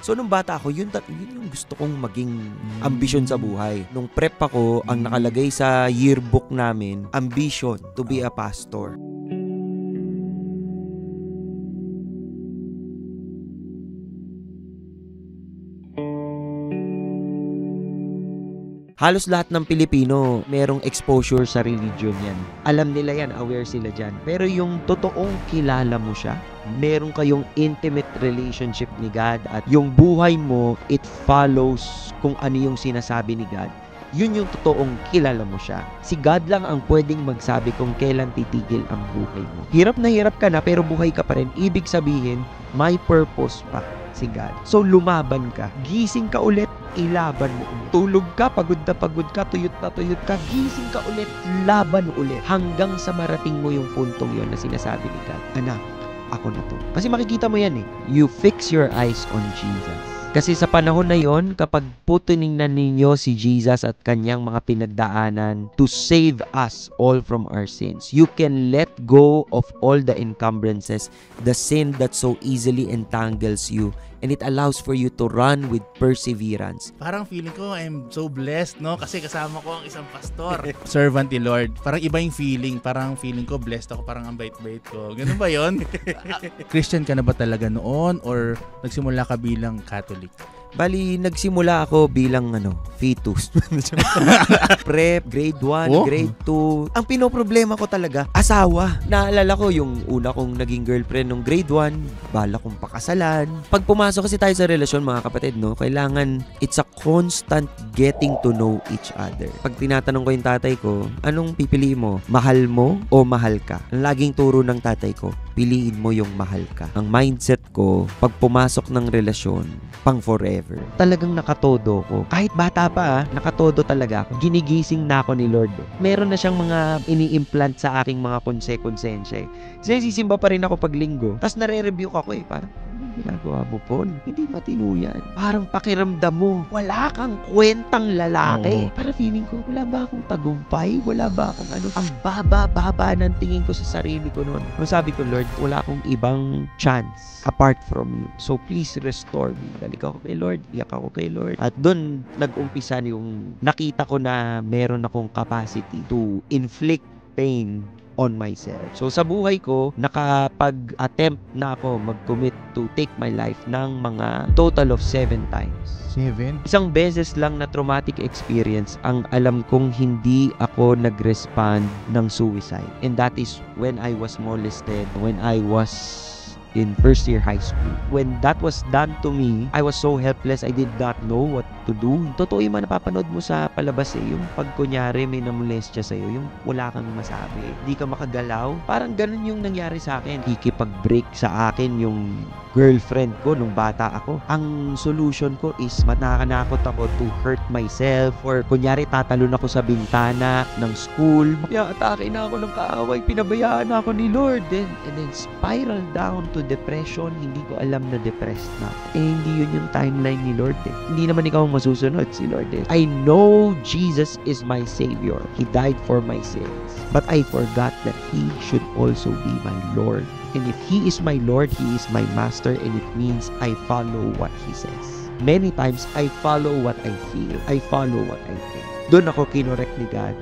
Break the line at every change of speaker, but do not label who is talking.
So, nung bata ako, yun yung gusto kong maging ambisyon sa buhay. Nung prep ako, ang nakalagay sa yearbook namin, ambition to be a pastor. Halos lahat ng Pilipino merong exposure sa religion yan. Alam nila yan, aware sila dyan. Pero yung totoong kilala mo siya, meron kayong intimate relationship ni God at yung buhay mo, it follows kung ano yung sinasabi ni God. Yun yung totoong kilala mo siya. Si God lang ang pwedeng magsabi kung kailan titigil ang buhay mo. Hirap ka na pero buhay ka pa rin. Ibig sabihin, may purpose pa si God. So lumaban ka. Gising ka ulit, ilaban mo ulit. Tulog ka, pagod ka, tuyot ka, gising ka ulit, laban ulit. Hanggang sa marating mo yung puntong yon na sinasabi ni God, anak, ako na to. Kasi makikita mo yan eh. You fix your eyes on Jesus. Kasi sa panahon na yon, kapag putuningnan ninyo si Jesus at kanyang mga pinagdaanan to save us all from our sins, you can let go of all the encumbrances, the sin that so easily entangles you, and it allows for you to run with perseverance.
Parang feeling ko, I'm so blessed, no? Kasi kasama ko ang isang pastor. Servant ni Lord. Parang iba yung feeling. Parang feeling ko, blessed ako. Parang ang bait-bait ko. Ganun ba yun? Christian ka na ba talaga noon? Or nagsimula ka bilang Catholic?
Bali, nagsimula ako bilang fetus. Prep, grade 1, grade 2. Ang pinoproblema ko talaga, asawa. Naalala ko yung una kong naging girlfriend nung grade 1, bala kong pakasalan. Pag pumasok kasi tayo sa relasyon, mga kapatid, no, kailangan it's a constant getting to know each other. Pag tinatanong ko yung tatay ko, anong pipiliin mo? Mahal mo o mahal ka? Ang laging turo ng tatay ko, piliin mo yung mahal ka. Ang mindset ko, pag pumasok ng relasyon, pang forever. Talagang nakatodo ko. Kahit bata pa, nakatodo talaga ako. Ginigising na ako ni Lord. Meron na siyang mga ini-implant sa aking mga konsensya. Sisimba pa rin ako pag linggo. Tapos nare-review ko ako parang, ginagawa mo po? Hindi matino yan. Parang pakiramdam mo, wala kang kwentang lalaki. Para feeling ko, wala ba akong tagumpay? Wala ba akong Ang baba ng tingin ko sa sarili ko noon. Sabi ko, Lord, wala akong ibang chance apart from you. So please restore me. Dalik ako kay Lord, iyak ako kay Lord. At doon nag-umpisa yung nakita ko na meron akong capacity to inflict pain on myself. So sa buhay ko, nakapag-attempt na ako mag-commit to take my life ng mga total of 7 times.
7?
Isang beses lang na traumatic experience ang alam kong hindi ako nag-respond ng suicide. And that is when I was molested, when I was in first year high school. When that was done to me, I was so helpless, I did not know what to do. Totoo yung napapanood mo sa palabas yung pag kunyari may namolestya sa'yo, yung wala kang masabi, di ka makagalaw. Parang ganun yung nangyari sa akin. Kikipag-break sa akin yung girlfriend ko nung bata ako. Ang solution ko is manakanakot ako to hurt myself, or kunyari tatalon ako sa bintana ng school, atake na ako ng kaaway, pinabayaan ako ni Lord, and then spiral down to depression. Hindi ko alam na depressed na ako. Hindi yun yung timeline ni Lord Hindi naman ikaw masusunod, si Lord I know Jesus is my Savior. He died for my sins. But I forgot that He should also be my Lord. And if He is my Lord, He is my Master, and it means I follow what He says. Many times, I follow what I feel. I follow what I think. Doon ako kinorek ni God.